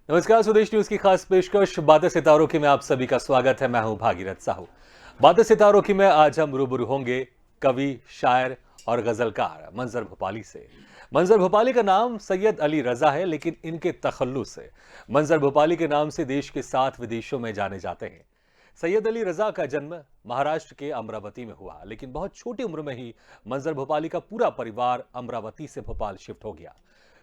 नमस्कार, स्वदेश न्यूज की खास पेशकश बातें सितारों की में आप सभी का स्वागत है। मैं हूं भागीरथ साहू। बातें सितारों की में आज हम रूबरू होंगे कवि, शायर और गजलकार मंजर भोपाली से। मंजर भोपाली का नाम सैयद अली रजा है, लेकिन इनके तखल्लुस से मंजर भोपाली के नाम से देश के 7 विदेशों में जाने जाते हैं। सैयद अली रजा का जन्म महाराष्ट्र के अमरावती में हुआ, लेकिन बहुत छोटी उम्र में ही मंजर भोपाली का पूरा परिवार अमरावती से भोपाल शिफ्ट हो गया।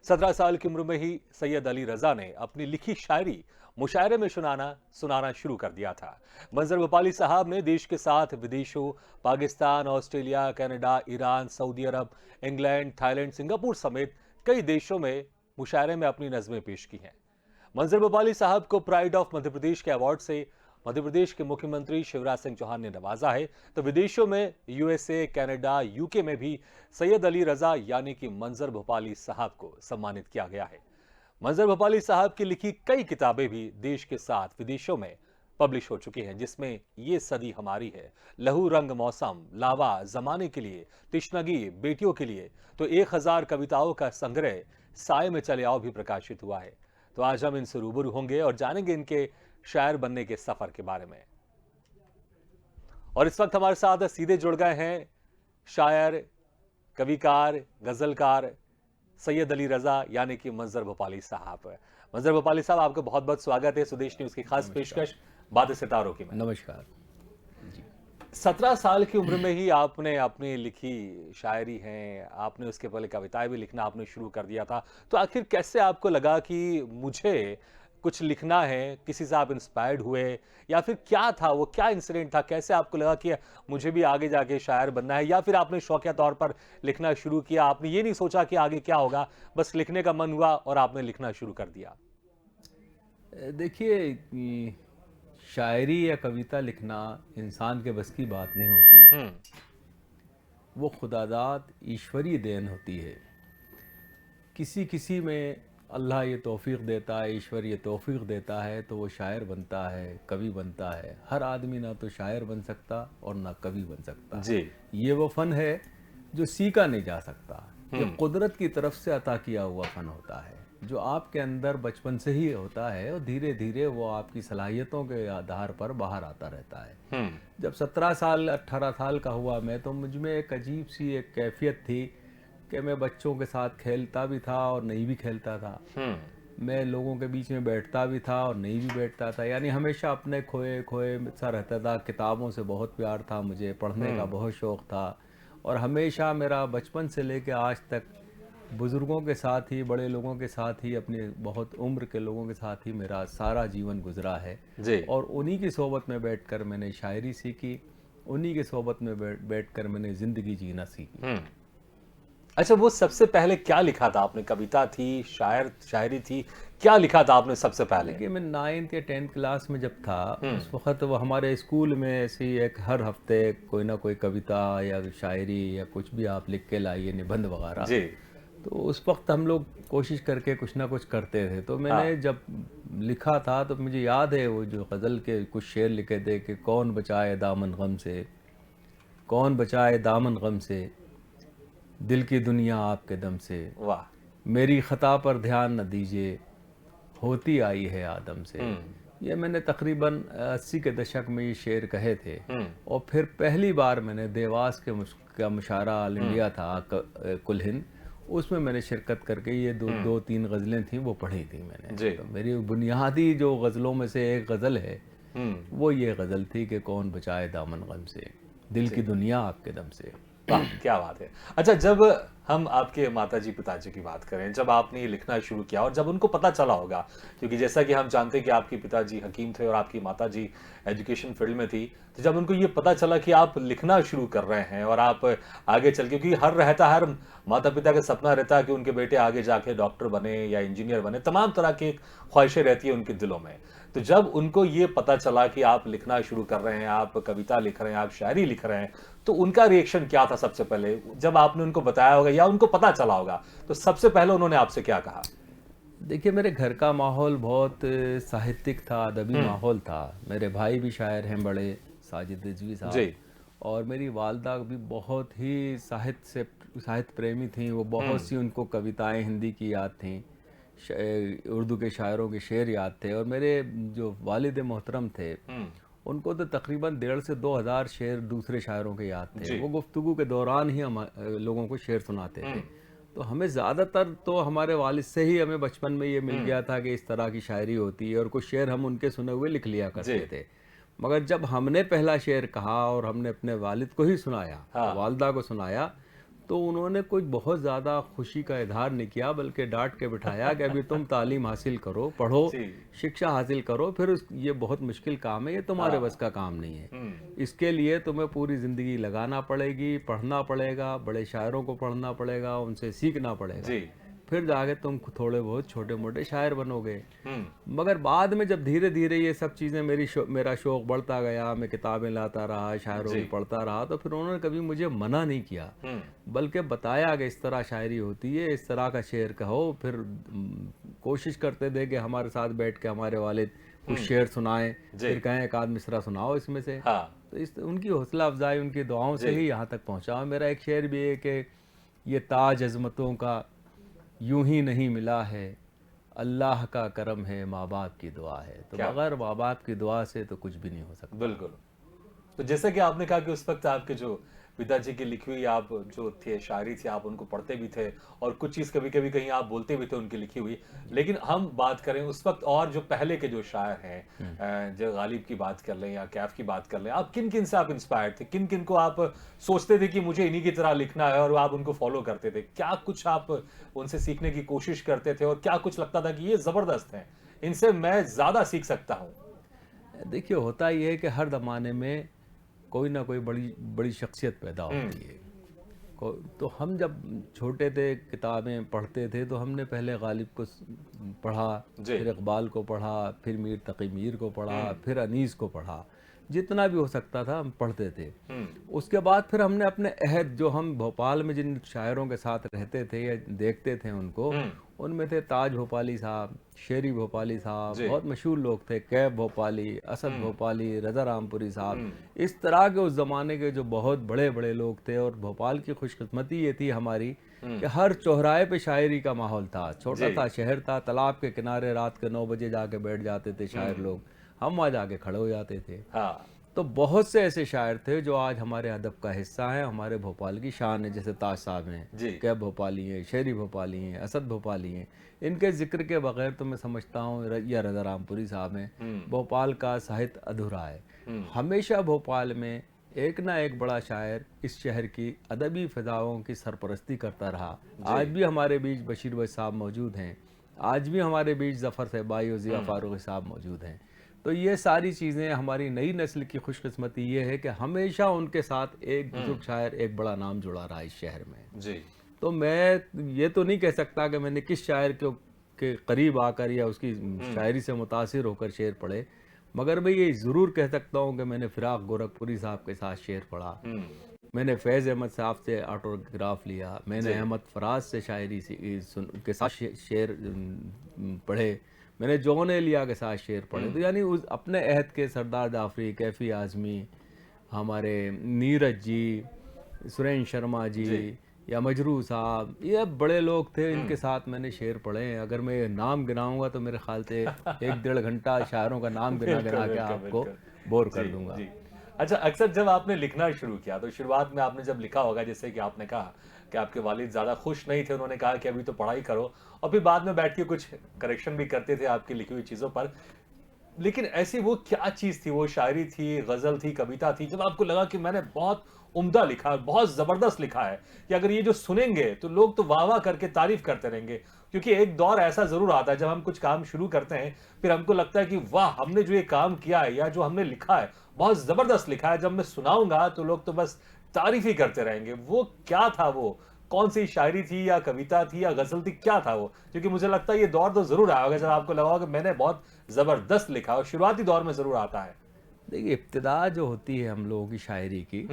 17 साल की उम्र में ही सैयद अली रजा ने अपनी लिखी शायरी मुशायरे में सुनाना शुरू कर दिया था। मंजर भोपाली साहब ने देश के 7 विदेशों Pakistan, Australia, Canada, Iran, Saudi अरब, इंग्लैंड, थाईलैंड, सिंगापुर समेत कई देशों में मुशायरे में अपनी नज़में पेश की हैं। मंजर भोपाली साहब को प्राइड ऑफ मध्य प्रदेश के अवार्ड से मध्य प्रदेश के मुख्यमंत्री शिवराज सिंह चौहान ने नवाजा है। तो विदेशों में यूएसए, कनाडा, यूके में भी सैयद अली रजा यानी कि मंजर भोपाली साहब को सम्मानित किया गया है। मंजर भोपाली साहब की लिखी कई किताबें भी देश के साथ विदेशों में पब्लिश हो चुकी हैं, जिसमें ये सदी हमारी है, लहू रंग मौसम, लावा, जमाने के लिए, तिश्नगी, बेटियों के लिए, तो 1000 कविताओं का संग्रह साय में चले आओ भी प्रकाशित हुआ है। तो आज हम इनसे रूबरू होंगे और जानेंगे इनके शायर बनने के सफर के बारे में। और इस वक्त हमारे साथ सीधे जुड़ गए हैं शायर, कविकार, गजलकार सैयद अली रजा यानी कि मंजर भोपाली साहब। मंजर भोपाली साहब, आपका बहुत बहुत स्वागत है स्वदेश न्यूज की खास नमस्कार। पेशकश बातें सितारों की में। नमस्कार जी। 17 साल की उम्र में ही आपने अपनी लिखी शायरी है, आपने उसके पहले कविताएं भी लिखना आपने शुरू कर दिया था। तो आखिर कैसे आपको लगा कि मुझे कुछ लिखना है, किसी से आप इंस्पायर्ड हुए या फिर क्या था वो, क्या इंसिडेंट था, कैसे आपको लगा कि मुझे भी आगे जाके शायर बनना है, या फिर आपने शौकिया तौर पर लिखना शुरू किया, आपने ये नहीं सोचा कि आगे क्या होगा, बस लिखने का मन हुआ और आपने लिखना शुरू कर दिया? देखिए, शायरी या कविता लिखना इंसान के बस की बात नहीं होती। हम्म। वो खुदादात ईश्वरीय देन होती है। किसी किसी में अल्लाह ये तौफीक देता है, ईश्वर ये तौफीक देता है तो वो शायर बनता है, कवि बनता है। हर आदमी ना तो शायर बन सकता और ना कवि बन सकता। जी। ये वो फ़न है जो सीखा नहीं जा सकता। ये हम्म। कुदरत की तरफ से अता किया हुआ फ़न होता है, जो आपके अंदर बचपन से ही होता है और धीरे धीरे वो आपकी सलाहियतों के आधार पर बाहर आता रहता है। हम्म। जब 17 साल 18 साल का हुआ मैं, तो मुझ में एक अजीब सी एक कैफियत थी कि मैं बच्चों के साथ खेलता भी था और नहीं भी खेलता था। हम्म। मैं लोगों के बीच में बैठता भी था और नहीं भी बैठता था। यानी हमेशा अपने खोए खोए सा रहता था। किताबों से बहुत प्यार था, मुझे पढ़ने का बहुत शौक़ था। और हमेशा मेरा बचपन से लेकर आज तक बुज़ुर्गों के साथ ही, बड़े लोगों के साथ ही, अपनी बहुत उम्र के लोगों के साथ ही मेरा सारा जीवन गुजरा है। जी। और उन्हीं की सोबत में बैठकर मैंने शायरी सीखी, उन्हीं की सोबत में बैठकर मैंने ज़िंदगी जीना सीखी। हम्म। अच्छा, वो सबसे पहले क्या लिखा था आपने? कविता थी, शायरी थी, क्या लिखा था आपने सबसे पहले? देखिए, मैं 9th या 10th क्लास में जब था, हम्म। उस वक़्त वो हमारे स्कूल में ऐसी एक हर हफ्ते कोई ना कोई कविता या शायरी या कुछ भी आप लिख के लाइए, निबंध वगैरह। जी। तो उस वक्त हम लोग कोशिश करके कुछ ना कुछ करते थे। तो मैंने हाँ। जब लिखा था तो मुझे याद है वो जो गज़ल के कुछ शेर लिखे थे कि कौन बचाए दामन गम से, कौन बचाए दामन गम से, दिल की दुनिया आपके दम से, वाह। मेरी ख़ता पर ध्यान न दीजिए, होती आई है आदम से। हम्म। ये मैंने तकरीबन 80 के दशक में ये शेर कहे थे। हम्म। और फिर पहली बार मैंने देवास के का मुशायरा ऑल इंडिया था, कुल हिंद, उसमें मैंने शिरकत करके ये दो तीन गज़लें थी वो पढ़ी थी मैंने। जी। तो मेरी बुनियादी जो गज़लों में से एक गज़ल है, हम्म। वो ये गज़ल थी कि कौन बचाए दामन गम से, दिल की दुनिया आपके दम से। वाह, क्या बात है। अच्छा, जब हम आपके माताजी पिताजी की बात करें, जब आपने ये लिखना शुरू किया और जब उनको पता चला होगा, क्योंकि जैसा कि हम जानते हैं कि आपके पिताजी हकीम थे और आपकी माताजी एजुकेशन फील्ड में थी, तो जब उनको ये पता चला कि आप लिखना शुरू कर रहे हैं और आप आगे चल के, क्योंकि हर माता पिता का सपना रहता है कि उनके बेटे आगे जाके डॉक्टर बने या इंजीनियर बने, तमाम तरह की ख्वाहिशें रहती है उनके दिलों में। तो जब उनको ये पता चला कि आप लिखना शुरू कर रहे हैं, आप कविता लिख रहे हैं, आप शायरी लिख रहे हैं, तो उनका रिएक्शन क्या था सबसे पहले जब आपने उनको बताया होगा या उनको पता चला होगा? तो सबसे पहले उन्होंने आपसे क्या कहा? देखिए, मेरे घर का माहौल बहुत साहित्यिक था, अदबी हम्म। माहौल था। मेरे भाई भी शायर हैं बड़े, साजिद रिजवी जी। साहब। और मेरी वालदा भी बहुत ही साहित्य प्रेमी थीं। वो बहुत सी उनको कविताएं हिंदी की याद थीं, उर्दू के शायरों के शेर याद थे। और मेरे जो वालिद मोहतरम थे उनको तो तकरीबन 1.5 से 2 हज़ार शेर दूसरे शायरों के याद थे। वो गुफ्तगू के दौरान ही हम लोगों को शेर सुनाते थे। तो हमें ज़्यादातर तो हमारे वालिद से ही हमें बचपन में ये मिल गया था कि इस तरह की शायरी होती है, और कुछ शेर हम उनके सुने हुए लिख लिया करते थे। मगर जब हमने पहला शेर कहा और हमने अपने वालिद को ही सुनाया, वालदा को सुनाया, तो उन्होंने कोई बहुत ज़्यादा खुशी का इजहार नहीं किया, बल्कि डांट के बिठाया कि अभी तुम तालीम हासिल करो, पढ़ो, शिक्षा हासिल करो, फिर ये बहुत मुश्किल काम है, ये तुम्हारे बस का काम नहीं है। इसके लिए तुम्हें पूरी ज़िंदगी लगाना पड़ेगी, पढ़ना पड़ेगा, बड़े शायरों को पढ़ना पड़ेगा, उनसे सीखना पड़ेगा, फिर जाके तुम थोड़े बहुत छोटे मोटे शायर बनोगे। मगर बाद में जब धीरे धीरे ये सब चीज़ें मेरा शौक़ बढ़ता गया, मैं किताबें लाता रहा, शायरों की पढ़ता रहा, तो फिर उन्होंने कभी मुझे मना नहीं किया, बल्कि बताया कि इस तरह शायरी होती है, इस तरह का शेर कहो। फिर कोशिश करते थे कि हमारे साथ बैठ के हमारे वालिद कुछ शेर सुनाएं, फिर कहें एक आध मिसरा सुनाओ इसमें से। तो उनकी हौसला अफजाई, उनकी दुआओं से ही यहाँ तक पहुँचा। मेरा एक शेर भी है कि ये ताज अज़मतों का यूं ही नहीं मिला है, अल्लाह का करम है, माँ बाप की दुआ है। तो बगैर माँ बाप की दुआ से तो कुछ भी नहीं हो सकता। बिल्कुल। तो जैसे कि आपने कहा कि उस वक्त आपके जो पिताजी की लिखी हुई आप जो थे शायरी थी, आप उनको पढ़ते भी थे और कुछ चीज़ कभी कभी कहीं आप बोलते भी थे उनकी लिखी हुई। लेकिन हम बात करें उस वक्त और जो पहले के जो शायर हैं, जो गालिब की बात कर लें या कैफ की बात कर लें, आप किन किन से आप इंस्पायर्ड थे, किन किन को आप सोचते थे कि मुझे इन्हीं की तरह लिखना है और आप उनको फॉलो करते थे? क्या कुछ आप उनसे सीखने की कोशिश करते थे और क्या कुछ लगता था कि ये ज़बरदस्त है, इनसे मैं ज़्यादा सीख सकता हूँ? देखिए, होता ये है कि हर ज़माने में कोई ना कोई बड़ी बड़ी शख्सियत पैदा होती है। तो हम जब छोटे थे, किताबें पढ़ते थे, तो हमने पहले गालिब को पढ़ा, फिर इकबाल को पढ़ा, फिर मीर तकी मीर को पढ़ा, फिर अनीस को पढ़ा, जितना भी हो सकता था हम पढ़ते थे। उसके बाद फिर हमने अपने अहद, जो हम भोपाल में जिन शायरों के साथ रहते थे या देखते थे उनको, उनमें थे ताज भोपाली साहब, शेरी भोपाली साहब, बहुत मशहूर लोग थे, कैफ भोपाली, असद भोपाली, रज़ा रामपुरी साहब। इस तरह के उस ज़माने के जो बहुत बड़े बड़े लोग थे। और भोपाल की खुशकिस्मती ये थी हमारी कि हर चौराहे पे शायरी का माहौल था। छोटा सा शहर था, तालाब के किनारे रात के 9 बजे जाके बैठ जाते थे शायर लोग, हम वहाँ जाके खड़े हो जाते थे। तो बहुत से ऐसे शायर थे जो आज हमारे अदब का हिस्सा हैं, हमारे भोपाल की शान है, जैसे ताज साहब हैं, कैफ भोपाली हैं, शेरी भोपाली हैं, असद भोपाली हैं। इनके जिक्र के बगैर तो मैं समझता हूँ या रज़ा रामपुरी साहब हैं, भोपाल का साहित्य अधूरा है। हमेशा भोपाल में एक ना एक बड़ा शायर इस शहर की अदबी फ़िज़ाओं की सरपरस्ती करता रहा। आज भी हमारे बीच बशीर भाई साहब मौजूद हैं, आज भी हमारे बीच ज़फ़र साहबाई और ज़िया फ़ारूक़ी साहब मौजूद हैं। तो ये सारी चीज़ें, हमारी नई नस्ल की खुशकिस्मती ये है कि हमेशा उनके साथ एक बुजुर्ग शायर, एक बड़ा नाम जुड़ा रहा इस शहर में। तो मैं ये तो नहीं कह सकता कि मैंने किस शायर के करीब आकर या उसकी शायरी से मुतासिर होकर शेर पढ़े, मगर मैं ये ज़रूर कह सकता हूँ कि मैंने फ़िराक गोरखपुरी साहब के साथ शेर पढ़ा, मैंने फैज़ अहमद साहब से ऑटोग्राफ लिया, मैंने अहमद फराज से शायरी के साथ शेर पढ़े, मैंने जॉन एलिया के साथ शेर पढ़े। तो यानी उस अपने अहद के सरदार जाफरी, कैफी आज़मी, हमारे नीरज जी, सुरेंद्र शर्मा जी या मजरू साहब, ये बड़े लोग थे, इनके साथ मैंने शेर पढ़े हैं। अगर मैं नाम गिनाऊंगा तो मेरे ख्याल से 1-1.5 घंटा शायरों का नाम गिना के आपको बोर कर दूंगा। अच्छा, अक्सर जब आपने लिखना शुरू किया तो शुरुआत में आपने जब लिखा होगा, जैसे कि आपने कहा कि आपके वालिद ज़्यादा खुश नहीं थे, उन्होंने कहा कि अभी तो पढ़ाई करो, और फिर बाद में बैठ के कुछ करेक्शन भी करते थे आपकी लिखी हुई चीज़ों पर। लेकिन ऐसी वो क्या चीज़ थी, वो शायरी थी, गज़ल थी, कविता थी, जब आपको लगा कि मैंने बहुत उम्दा लिखा है, बहुत ज़बरदस्त लिखा है, कि अगर ये जो सुनेंगे तो लोग तो वाह-वाह करके तारीफ़ करते रहेंगे? क्योंकि एक दौर ऐसा ज़रूर आता है जब हम कुछ काम शुरू करते हैं, फिर हमको लगता है कि वाह! हमने जो ये काम किया है या जो हमने लिखा है, बहुत ज़बरदस्त लिखा है, जब मैं सुनाऊँगा तो लोग तो बस तारीफ़ ही करते रहेंगे। वो क्या था वो? कौन-सी शायरी थी या कविता थी या गज़ल थी, क्या था वो? क्योंकि मुझे लगता है ये दौर तो ज़रूर आया होगा जब आपको लगा होगा कि मैंने बहुत ज़बरदस्त लिखा, और शुरुआती दौर में ज़रूर आता है। देखिए, इब्तिदा जो होती है हम लोगों की शायरी की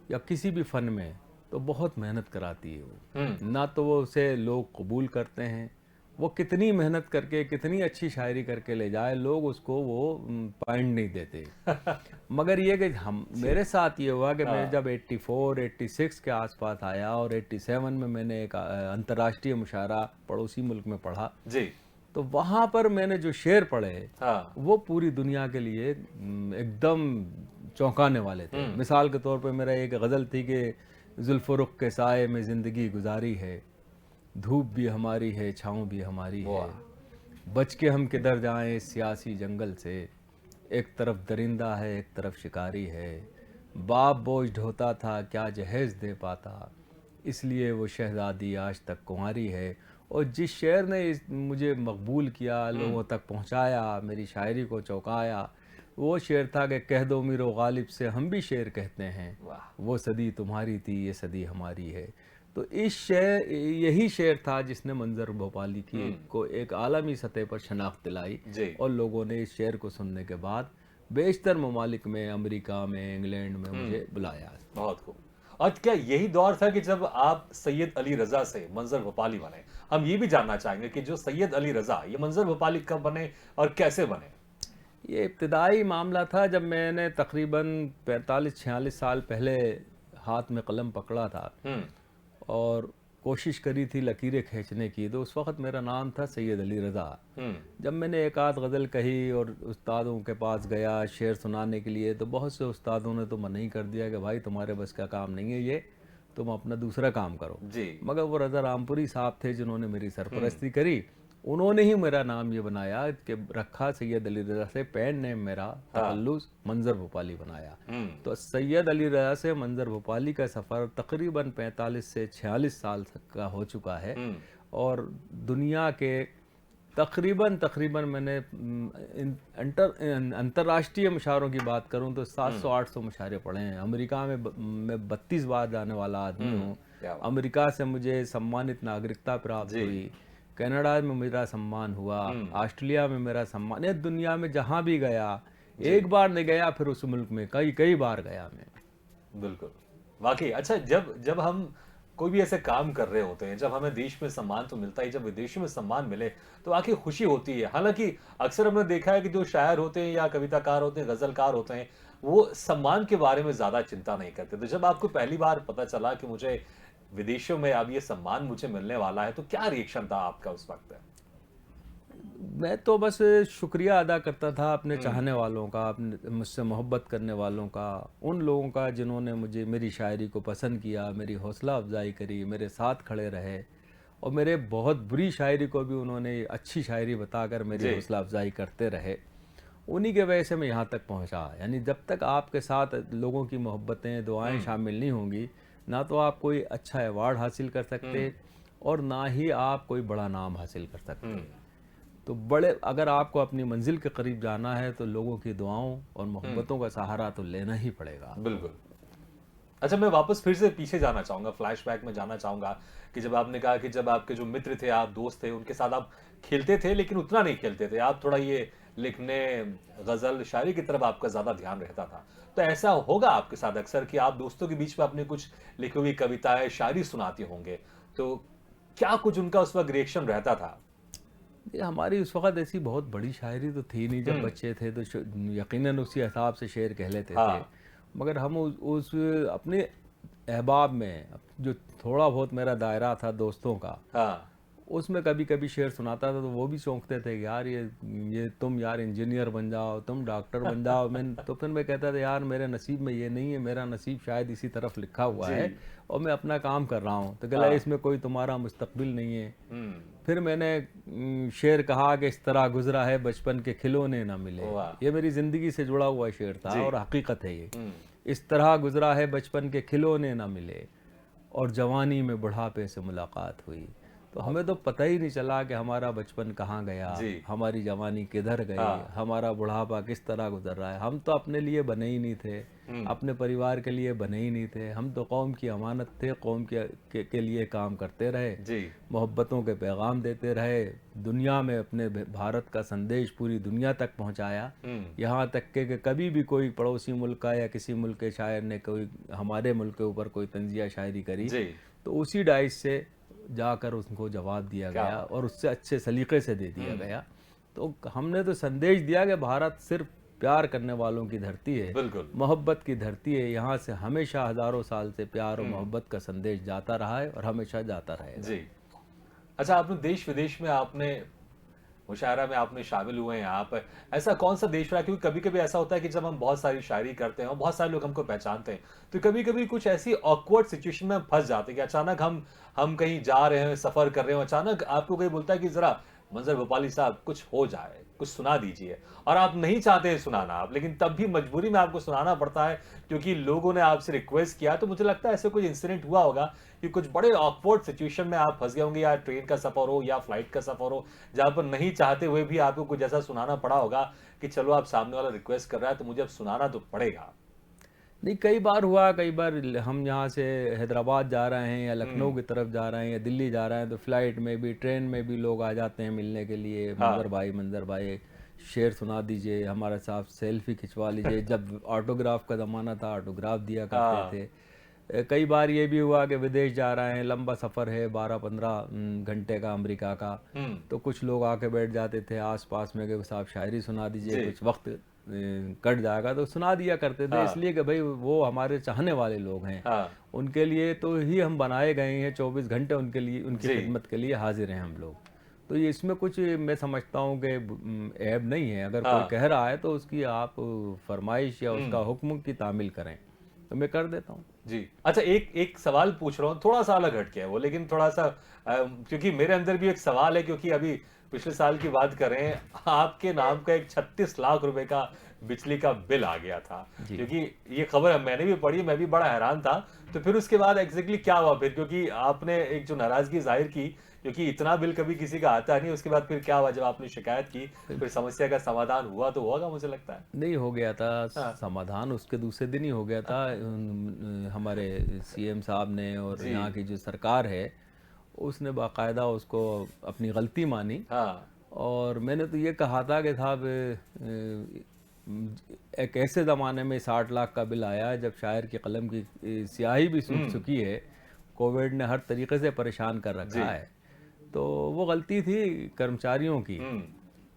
या किसी भी फ़न में, तो बहुत मेहनत कराती है वो। ना तो वो उसे लोग कबूल करते हैं, वो कितनी मेहनत करके कितनी अच्छी शायरी करके ले जाए, लोग उसको वो पॉइंट नहीं देते। मगर ये कि हम मेरे साथ ये हुआ कि मैं जब 84 86 के आसपास आया और 87 में मैंने एक अंतर्राष्ट्रीय मुशायरा पड़ोसी मुल्क में पढ़ा, जी। तो वहाँ पर मैंने जो शेर पढ़े हाँ। वो पूरी दुनिया के लिए एकदम चौंकाने वाले थे। मिसाल के तौर पे मेरा एक गज़ल थी कि जुल्फ़ रुख़ के साए में ज़िंदगी गुजारी है, धूप भी हमारी है छाँव भी हमारी है, बच के हम किधर जाएं इस सियासी जंगल से, एक तरफ दरिंदा है एक तरफ शिकारी है, बाप बोझ ढोता था क्या जहेज़ दे पाता, इसलिए वो शहज़ादी आज तक कुंवारी है। और जिस शेर ने मुझे मकबूल किया, लोगों तक पहुंचाया, मेरी शायरी को चौंकाया, वो शेर था कि कह दो मीरो गालिब से हम भी शेर कहते हैं, वो सदी तुम्हारी थी ये सदी हमारी है। तो इस शेर, यही शेर था जिसने मंजर भोपाली की को एक आलमी सतह पर शनाख्त दिलाई। जी। और लोगों ने इस शेर को सुनने के बाद बेशतर ममालिक में, अमेरिका में, इंग्लैंड में मुझे बुलाया। बहुत खूब। और क्या यही दौर था कि जब आप सैयद अली रजा से मंजर भोपाली बने? हम ये भी जानना चाहेंगे कि जो सैयद अली रजा, ये मंजर भोपाली कब बने और कैसे बने? ये इब्तिदाई मामला था जब मैंने तकरीबन 45-46 साल पहले हाथ में कलम पकड़ा था और कोशिश करी थी लकीरें खींचने की, तो उस वक़्त मेरा नाम था सैयद अली रज़ा। जब मैंने एक आध गज़ल कही और उस्तादों के पास गया शेर सुनाने के लिए, तो बहुत से उस्तादों ने तो मना ही कर दिया कि भाई तुम्हारे बस का काम नहीं है ये, तुम अपना दूसरा काम करो। जी। मगर वो रज़ा रामपुरी साहब थे जिन्होंने मेरी सरपरस्ती करी, उन्होंने ही मेरा नाम ये बनाया कि रखा सैयद अली रज़ा से, पेन नेम मेरा तखल्लुस मंजर भोपाली बनाया। तो सैयद अली रज़ा से मंजर भोपाली का सफ़र तकरीबन 45 से 46 साल तक का हो चुका है। और दुनिया के तकरीबन मैंने अंतर्राष्ट्रीय मुशायरों की बात करूं तो 700-800 मुशायरे पढ़े हैं। अमेरिका में मैं 32 बार जाने वाला आदमी हूँ। अमेरिका से मुझे सम्मानित नागरिकता प्राप्त हुई, कनाडा में मेरा सम्मान हुआ, ऑस्ट्रेलिया में मेरा सम्मान, ये दुनिया में जहाँ भी गया, एक बार नहीं गया फिर उस मुल्क में कई बार गया मैं। बिल्कुल, वाकई। अच्छा, जब हम कोई भी ऐसे काम कर रहे होते हैं, जब हमें देश में सम्मान तो मिलता ही, जब विदेशों में सम्मान मिले तो वाकई खुशी होती है। हालांकि अक्सर हमने देखा है कि जो शायर होते हैं या कविताकार होते हैं, गजलकार होते हैं, वो सम्मान के बारे में ज्यादा चिंता नहीं करते। तो जब आपको पहली बार पता चला कि मुझे विदेशों में अब ये सम्मान मुझे मिलने वाला है, तो क्या रिएक्शन था आपका उस वक्त? मैं तो बस शुक्रिया अदा करता था अपने चाहने वालों का, अपने मुझसे मोहब्बत करने वालों का, उन लोगों का जिन्होंने मुझे मेरी शायरी को पसंद किया, मेरी हौसला अफजाई करी, मेरे साथ खड़े रहे और मेरे बहुत बुरी शायरी को भी उन्होंने अच्छी शायरी बताकर मेरी हौसला अफजाई करते रहे। उन्हीं के वजह से मैं यहाँ तक पहुँचा। यानी जब तक आपके साथ लोगों की मोहब्बतें, दुआएं शामिल नहीं होंगी, ना तो आप कोई अच्छा अवार्ड हासिल कर सकते और ना ही आप कोई बड़ा नाम हासिल कर सकते। तो बड़े, अगर आपको अपनी मंजिल के करीब जाना है तो लोगों की दुआओं और मोहब्बतों का सहारा तो लेना ही पड़ेगा। बिल्कुल। अच्छा, मैं वापस फिर से पीछे जाना चाहूंगा, फ्लैशबैक में जाना चाहूंगा कि जब आपने कहा कि जब आपके जो मित्र थे, आप दोस्त थे, उनके साथ आप खेलते थे लेकिन उतना नहीं खेलते थे, आप थोड़ा ये लिखने, गजल, शायरी की तरफ आपका ज्यादा ध्यान रहता था। तो ऐसा होगा आपके साथ अक्सर कि आप दोस्तों के बीच में अपने कुछ लिखी हुई कविताएं, शायरी सुनाते होंगे, तो क्या कुछ उनका उस वक्त रिएक्शन रहता था? ये हमारी उस वक़्त ऐसी बहुत बड़ी शायरी तो थी नहीं, जब बच्चे थे तो यकीनन उसी हिसाब से शेर कह लेते थे। मगर हम उस अपने अहबाब में जो थोड़ा बहुत मेरा दायरा था दोस्तों का, उसमें कभी कभी शेर सुनाता था तो वो भी चौंकते थे, यार ये तुम यार इंजीनियर बन जाओ, तुम डॉक्टर बन जाओ। तो फिर मैं कहता था यार मेरे नसीब में ये नहीं है, मेरा नसीब शायद इसी तरफ लिखा हुआ है और मैं अपना काम कर रहा हूँ। तो कहला इसमें कोई तुम्हारा मुस्तकबिल नहीं है। फिर मैंने शेर कहा कि इस तरह गुजरा है बचपन के खिलौने ना मिले। ये मेरी ज़िंदगी से जुड़ा हुआ शेर था और हकीकत है ये। इस तरह गुजरा है बचपन के खिलौने ना मिले और जवानी में बुढ़ापे से मुलाकात हुई। तो हमें तो पता ही नहीं चला कि हमारा बचपन कहाँ गया, हमारी जवानी किधर गई, हमारा बुढ़ापा किस तरह गुजर रहा है। हम तो अपने लिए बने ही नहीं थे, अपने परिवार के लिए बने ही नहीं थे। हम तो कौम की अमानत थे, कौम के लिए काम करते रहे, मोहब्बतों के पैगाम देते रहे, दुनिया में अपने भारत का संदेश पूरी दुनिया तक पहुंचाया। यहाँ तक कि कभी भी कोई पड़ोसी मुल्क का या किसी मुल्क के शायर ने कोई हमारे मुल्क के ऊपर कोई तंजिया शायरी करी तो उसी डाइस से जाकर उनको जवाब दिया क्या गया बात और उससे अच्छे सलीके से दे दिया गया। तो हमने तो संदेश दिया कि भारत सिर्फ प्यार करने वालों की धरती है, बिल्कुल। मोहब्बत की धरती है। यहाँ से हमेशा हज़ारों साल से प्यार और मोहब्बत का संदेश जाता रहा है और हमेशा जाता रहेगा। जी। अच्छा, आपने देश विदेश में आपने मुशायरा में आपने शामिल हुए हैं आप, ऐसा कौन सा देश रहा? क्योंकि कभी कभी ऐसा होता है कि जब हम बहुत सारी शायरी करते हैं और बहुत सारे लोग हमको पहचानते हैं, तो कभी कभी कुछ ऐसी ऑकवर्ड सिचुएशन में हम फंस जाते हैं कि अचानक हम कहीं जा रहे हैं, सफर कर रहे हो, अचानक आपको कोई बोलता है कि जरा मंजर भोपाली साहब कुछ हो जाए, कुछ सुना दीजिए, और आप नहीं चाहते हैं सुनाना आप, लेकिन तब भी मजबूरी में आपको सुनाना पड़ता है क्योंकि लोगों ने आपसे रिक्वेस्ट किया। तो मुझे लगता है ऐसे कोई इंसिडेंट हुआ होगा कि कुछ बड़े ऑकवर्ड सिचुएशन में आप फंस गए होंगे, या ट्रेन का सफर हो या फ्लाइट का सफर हो, जहां पर नहीं चाहते हुए भी आपको कुछ ऐसा सुनाना पड़ा होगा कि चलो आप सामने वाला रिक्वेस्ट कर रहा है तो मुझे अब सुनाना तो पड़ेगा। नहीं, कई बार हुआ। कई बार हम यहाँ से हैदराबाद जा रहे हैं या लखनऊ हम्म। की तरफ जा रहे हैं या दिल्ली जा रहे हैं, तो फ्लाइट में भी ट्रेन में भी लोग आ जाते हैं मिलने के लिए, हाँ। मंजर भाई शेर सुना दीजिए, हमारे साथ सेल्फी खिंचवा लीजिए। जब ऑटोग्राफ का ज़माना था, ऑटोग्राफ दिया करते हाँ। थे। कई बार ये भी हुआ कि विदेश जा रहे हैं, लंबा सफ़र है, 12-15 घंटे का अमेरिका का, तो कुछ लोग आके बैठ जाते थे आसपास में कि साहब शायरी सुना दीजिए, जी। कुछ वक्त कट जाएगा, तो सुना दिया करते थे। हाँ। इसलिए कि भाई वो हमारे चाहने वाले लोग हैं, हाँ। उनके लिए तो ही हम बनाए गए हैं। 24 घंटे उनके लिए, उनकी जी। खिदमत के लिए हाजिर हैं हम लोग। तो ये इसमें कुछ मैं समझता हूँ कि ऐब नहीं है। अगर कोई हाँ। कह रहा है तो उसकी आप फरमाइश या उसका हुक्म की तामील करें, तो मैं कर देता हूँ। जी। अच्छा, एक एक सवाल पूछ रहा हूँ, थोड़ा सा अलग हट के है वो, लेकिन थोड़ा सा क्योंकि मेरे अंदर भी एक सवाल है, क्योंकि अभी पिछले साल की बात करें, आपके नाम का एक 36 लाख रुपए का बिजली का बिल आ गया था। जी। क्योंकि ये खबर मैंने भी पढ़ी, मैं भी बड़ा हैरान था। तो फिर उसके बाद एग्जैक्टली क्या हुआ फिर? क्योंकि आपने एक जो नाराजगी जाहिर की, क्योंकि इतना बिल कभी किसी का आता नहीं, उसके बाद फिर क्या हुआ जब आपने शिकायत की? फिर समस्या का समाधान हुआ तो होगा, मुझे लगता है। नहीं, हो गया था हाँ। समाधान, उसके दूसरे दिन ही हो गया था। हमारे सीएम साहब ने और जी। यहाँ की जो सरकार है, उसने बाकायदा उसको अपनी गलती मानी। हाँ। और मैंने तो ये कहा था कि साहब एक ऐसे ज़माने में 60 लाख का बिल आया जब शायर की कलम की स्याही भी सूख चुकी है, कोविड ने हर तरीके से परेशान कर जी। रखा है। तो वो गलती थी कर्मचारियों की,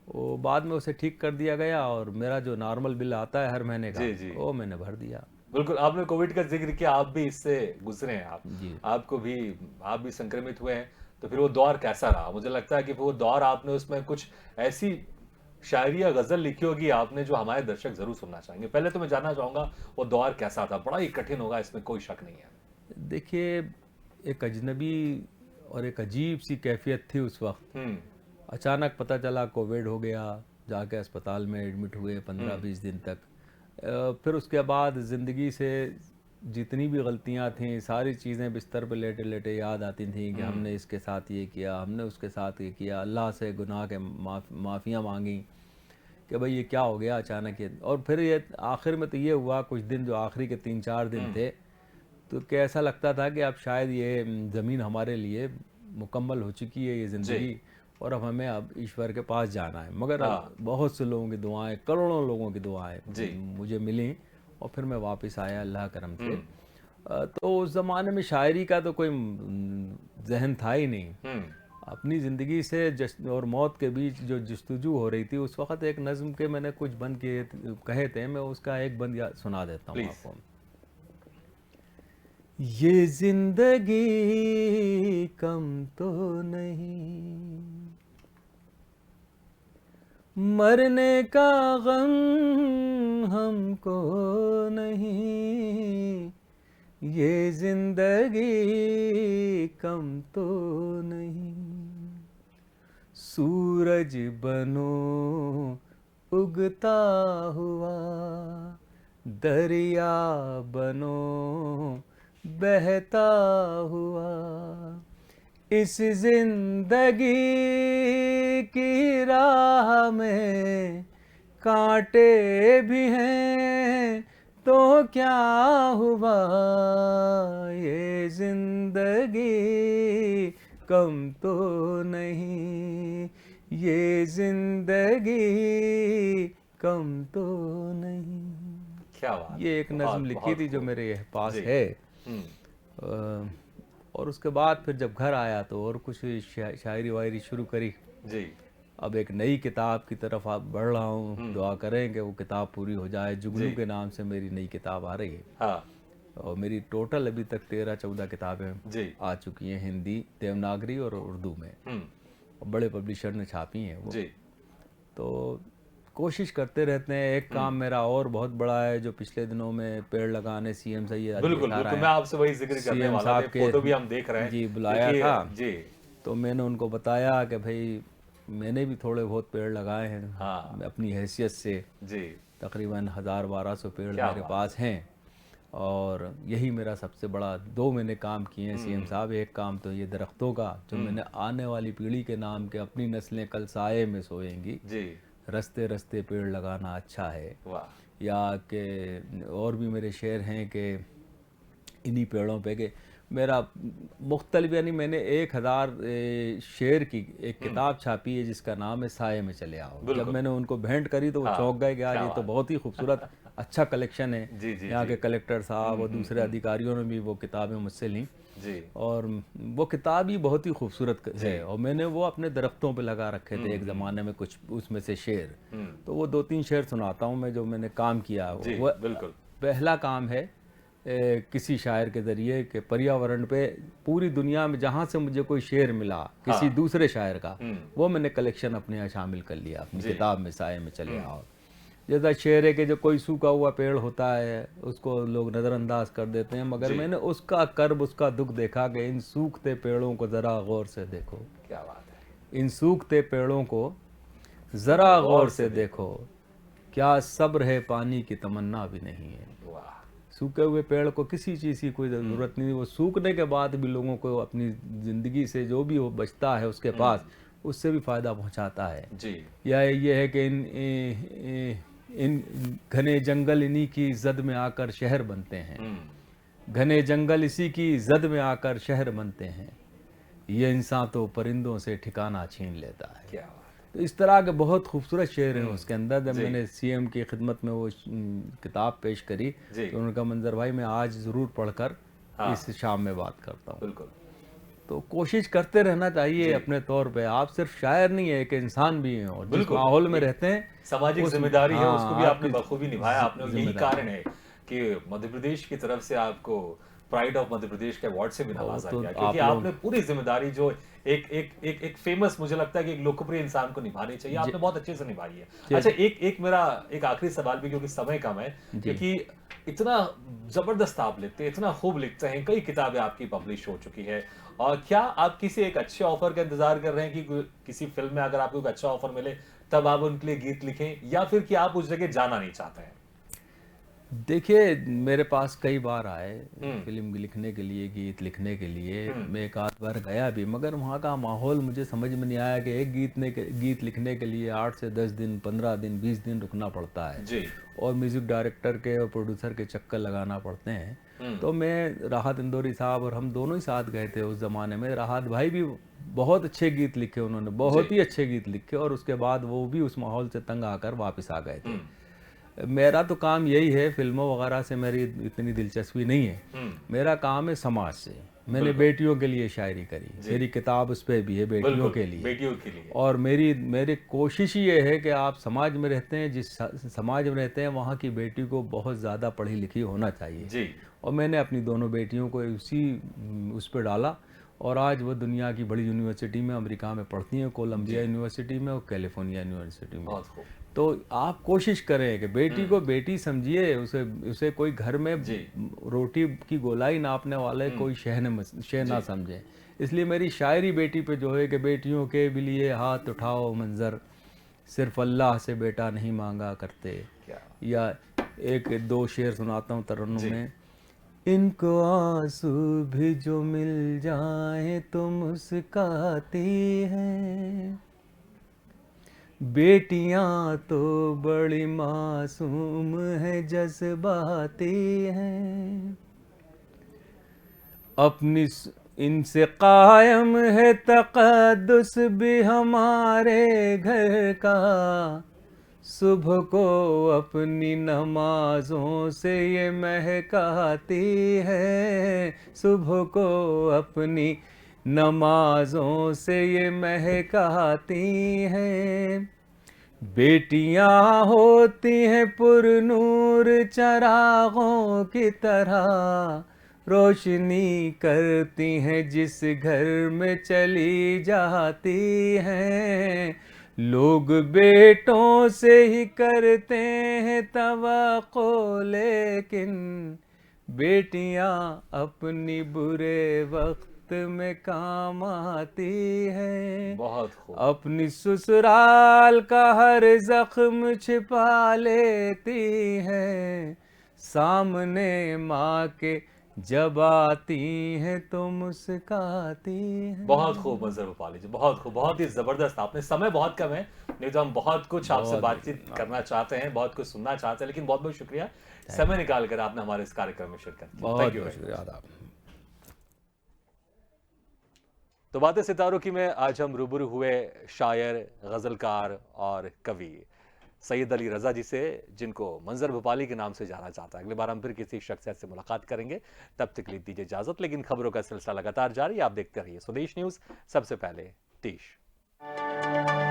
वो बाद में उसे ठीक कर दिया गया और मेरा जो नॉर्मल बिल आता है हर महीने का, जी। जी। वो मैंने भर दिया। बिल्कुल, आपने कोविड का जिक्र किया, आप भी इससे गुजरे हैं आप। जी। आपको भी आप भी संक्रमित हुए हैं, तो फिर वो दौर कैसा रहा? मुझे लगता है कि वो दौर आपने उसमें कुछ ऐसी शायरी या गज़ल लिखी होगी आपने जो हमारे दर्शक ज़रूर सुनना चाहेंगे। पहले तो मैं जानना चाहूँगा वो दौर कैसा था? बड़ा ही कठिन होगा, इसमें कोई शक नहीं है। देखिए, एक अजनबी और एक अजीब सी कैफियत थी उस वक्त। हुँ। अचानक पता चला कोविड हो गया, जाके अस्पताल में एडमिट हुए 15-20 दिन तक। फिर उसके बाद ज़िंदगी से जितनी भी गलतियां थीं, सारी चीज़ें बिस्तर पे लेटे लेटे याद आती थीं कि हमने इसके साथ ये किया, हमने उसके साथ ये किया। अल्लाह से गुनाह के माफ़ियाँ मांगी कि भाई ये क्या हो गया अचानक ये। और फिर ये आखिर में तो ये हुआ, कुछ दिन जो आखिरी के 3-4 दिन थे, तो क्या ऐसा लगता था कि अब शायद ये ज़मीन हमारे लिए मुकम्मल हो चुकी है, ये ज़िंदगी, और अब हमें अब ईश्वर के पास जाना है। मगर हाँ। बहुत से लोगों की दुआएं, करोड़ों लोगों की दुआएं जी। मुझे मिली और फिर मैं वापस आया अल्लाह करम से। तो उस ज़माने में शायरी का तो कोई जहन था ही नहीं। हुँ। अपनी ज़िंदगी से जश्न और मौत के बीच जो जस्तजू हो रही थी, उस वक़्त एक नज़्म के मैंने कुछ बंद किए कहे थे, मैं उसका एक बंद सुना देता हूँ प्लीज़। आपको। ये जिंदगी कम तो नहीं, मरने का गम हमको नहीं, ये जिंदगी कम तो नहीं। सूरज बनो उगता हुआ, दरिया बनो बहता हुआ, इस जिंदगी की राह में कांटे भी हैं तो क्या हुआ, ये जिंदगी कम तो नहीं, ये जिंदगी कम तो नहीं। क्या बात ये है! एक बहुत, नज़्म लिखी बहुत थी जो खूब। मेरे पास जी। है। हुँ। और उसके बाद फिर जब घर आया तो और कुछ शायरी वायरी शुरू करी। जी। अब एक नई किताब की तरफ आप बढ़ रहा हूँ, दुआ करें कि वो किताब पूरी हो जाए। जुगनू जी। के नाम से मेरी नई किताब आ रही है, हाँ। और मेरी टोटल अभी तक 13-14 किताबें जी। आ चुकी हैं, हिंदी, देवनागरी और उर्दू में। और बड़े पब्लिशर ने छापी हैं वो। जी। तो कोशिश करते रहते हैं। एक काम मेरा और बहुत बड़ा है, जो पिछले दिनों में पेड़ लगाने सीएम सैयद बिल्कुल, लेकर बिल्कुल, आए, मैं आपसे वही ज़िक्र करने सीएम वाला था, साहब के फ़ोटो भी हम देख रहे हैं। जी बुलाया देखिए था। जी। तो मैंने उनको बताया कि भाई मैंने भी थोड़े बहुत पेड़ लगाए हैं, हाँ। अपनी हैसियत से जी। तकरीबन 1000-1200 पेड़ क्या मेरे बात पास हैं। और यही मेरा सबसे बड़ा, 2 मैंने काम किए हैं सीएम साहब। एक काम तो ये दरख्तों का, जो मैंने आने वाली पीढ़ी के नाम के, अपनी नस्लें कल साए में सोएंगी, जी। रस्ते रस्ते पेड़ लगाना अच्छा है। वाह! या कि और भी मेरे शेर हैं कि इन्हीं पेड़ों पे के मेरा मुख्तलिफ, यानी मैंने 1000 शेर की एक किताब छापी है जिसका नाम है साए में चले आओ। जब बिल्कुल। मैंने उनको भेंट करी तो वो हाँ, चौंक गए कि यार क्या ये तो बात! बहुत ही खूबसूरत अच्छा कलेक्शन है। जी, जी, यहाँ जी। के कलेक्टर साहब और दूसरे अधिकारियों ने भी वो किताबें मुझसे लीं, जी। और वो किताब ही बहुत ही खूबसूरत जी। है। और मैंने वो अपने दरख्तों पे लगा रखे थे एक ज़माने में, कुछ उसमें से शेर। तो वो 2-3 शेर सुनाता हूँ मैं, जो मैंने काम किया। जी, वो बिल्कुल। पहला काम है किसी शायर के ज़रिए कि पर्यावरण पे पूरी दुनिया में जहाँ से मुझे कोई शेर मिला किसी हाँ। दूसरे शायर का, वो मैंने कलेक्शन अपने यहाँ शामिल कर लिया अपनी जी। किताब में, साए में चले आओ। जैसा शेर है कि जो कोई सूखा हुआ पेड़ होता है उसको लोग नज़रअंदाज कर देते हैं, मगर जी। मैंने उसका कर्ब, उसका दुख देखा कि इन सूखते पेड़ों को ज़रा गौर से देखो, क्या बात है! इन सूखते पेड़ों को ज़रा गौर से देखो, क्या सब्र है पानी की तमन्ना भी नहीं है। वाह! सूखे हुए पेड़ को किसी चीज़ की कोई ज़रूरत नहीं, वो सूखने के बाद भी लोगों को अपनी ज़िंदगी से जो भी वो बचता है उसके पास, उससे भी फ़ायदा पहुंचाता है। जी। या ये है कि इन घने जंगल इन्हीं की जद में आकर शहर बनते हैं, घने जंगल इसी की जद में आकर शहर बनते हैं, ये इंसान तो परिंदों से ठिकाना छीन लेता है। क्या बात! तो इस तरह के बहुत खूबसूरत शेर हैं उसके अंदर। जब जी। मैंने सीएम की खिदमत में वो किताब पेश करी, जी। तो उनका मंजर भाई मैं आज ज़रूर पढ़कर हाँ। इस शाम में बात करता हूँ। बिल्कुल। तो कोशिश करते रहना चाहिए जी। अपने तौर पे। आप सिर्फ शायर नहीं है, एक इंसान भी हैं, और जिस बिल्कुल, माहौल में एक रहते हैं सामाजिक उस, ज़िम्मेदारी है, उसको भी हाँ, आपने आपकी बखूबी निभाया आपने, और यही जिम्मेदारी कारण है कि मध्य प्रदेश की तरफ से आपको प्राइड ऑफ मध्य प्रदेश के अवार्ड से भी वो नवाजा तो गया, क्योंकि आप लोग आपने पूरी जिम्मेदारी जो एक फेमस, मुझे लगता है कि एक लोकप्रिय इंसान को निभानी चाहिए, आपने बहुत अच्छे से निभाई है। अच्छा, एक मेरा एक आखिरी सवाल भी, क्योंकि समय कम है, क्योंकि इतना जबरदस्त आप लिखते हैं, इतना खूब लिखते हैं, कई किताबें आपकी पब्लिश हो चुकी है, और क्या आप किसी एक अच्छे ऑफर का इंतजार कर रहे हैं कि किसी फिल्म में अगर आपको एक अच्छा ऑफर मिले तब आप उनके लिए गीत लिखें, या फिर कि आप उस जगह जाना नहीं चाहते हैं? देखिए, मेरे पास कई बार आए फिल्म लिखने के लिए, गीत लिखने के लिए। मैं एक आध बार गया भी, मगर वहाँ का माहौल मुझे समझ में नहीं आया कि एक गीत लिखने के लिए 8 से 10 दिन, 15 दिन, 20 दिन रुकना पड़ता है, जी। और म्यूज़िक डायरेक्टर के और प्रोड्यूसर के चक्कर लगाना पड़ते हैं। तो मैं, राहत इंदौरी साहब और हम दोनों ही साथ गए थे उस ज़माने में। राहत भाई भी बहुत अच्छे गीत लिखे उन्होंने, बहुत ही अच्छे गीत लिखे, और उसके बाद वो भी उस माहौल से तंग आकर वापस आ गए थे। मेरा तो काम यही है, फिल्मों वगैरह से मेरी इतनी दिलचस्पी नहीं है। मेरा काम है समाज से। मैंने बेटियों के लिए शायरी करी, मेरी किताब उस पर भी है, बेटियों के लिए। बेटियों के लिए। और मेरी कोशिश ये है कि आप समाज में रहते हैं, जिस समाज में रहते हैं वहाँ की बेटी को बहुत ज़्यादा पढ़ी लिखी होना चाहिए। जी। और मैंने अपनी दोनों बेटियों को उस पर डाला, और आज वो दुनिया की बड़ी यूनिवर्सिटी में अमेरिका में पढ़ती हैं, कोलंबिया यूनिवर्सिटी में और कैलिफोर्निया यूनिवर्सिटी में। बहुत खूब। तो आप कोशिश करें कि बेटी को बेटी समझिए, उसे कोई घर में रोटी की गोलाई नापने वाले कोई शह ना समझे। इसलिए मेरी शायरी बेटी पे जो है कि बेटियों के भी लिए हाथ उठाओ मंजर, सिर्फ अल्लाह से बेटा नहीं मांगा करते। या एक 2 शेर सुनाता हूँ तरन्नुम में। इनको आंसू भी जो मिल जाए तो मुस्काती हैं, बेटियां तो बड़ी मासूम है जज्बाती हैं, अपनी इनसे कायम है तक़द्दुस भी हमारे घर का, सुबह को अपनी नमाजों से ये महकाती है, सुबह को अपनी नमाजों से ये महकाती हैं। बेटियां होती हैं पुरनूर चरागों की तरह, रोशनी करती हैं जिस घर में चली जाती हैं। लोग बेटों से ही करते हैं तवक्को, लेकिन बेटियां अपनी बुरे वक्त में काम आती हैं। बहुत खूब। अपनी ससुराल का हर जख्म छिपा लेती हैं, सामने माँ के जब आती हैं तो मुस्काती हैं। बहुत खूब मंजर भोपाली जी, बहुत खूब, बहुत ही जबरदस्त। आपने, समय बहुत कम है, नहीं तो हम बहुत कुछ आपसे बहुत बातचीत करना चाहते हैं, बहुत कुछ सुनना चाहते हैं, लेकिन बहुत बहुत शुक्रिया समय निकाल कर आपने हमारे इस कार्यक्रम में शिरकत की। बहुत थैंक यू। बहुत शुक्रिया आदाब। तो बातें सितारों की में आज हम रूबरू हुए शायर, गजलकार और कवि सैयद अली रजा जी से, जिनको मंजर भोपाली के नाम से जाना जाता है। अगली बार हम फिर किसी शख्सियत से मुलाकात करेंगे, तब तक के लिए दीजिए इजाजत। लेकिन खबरों का सिलसिला लगातार जारी, आप देखते रहिए स्वदेश न्यूज, सबसे पहले देश।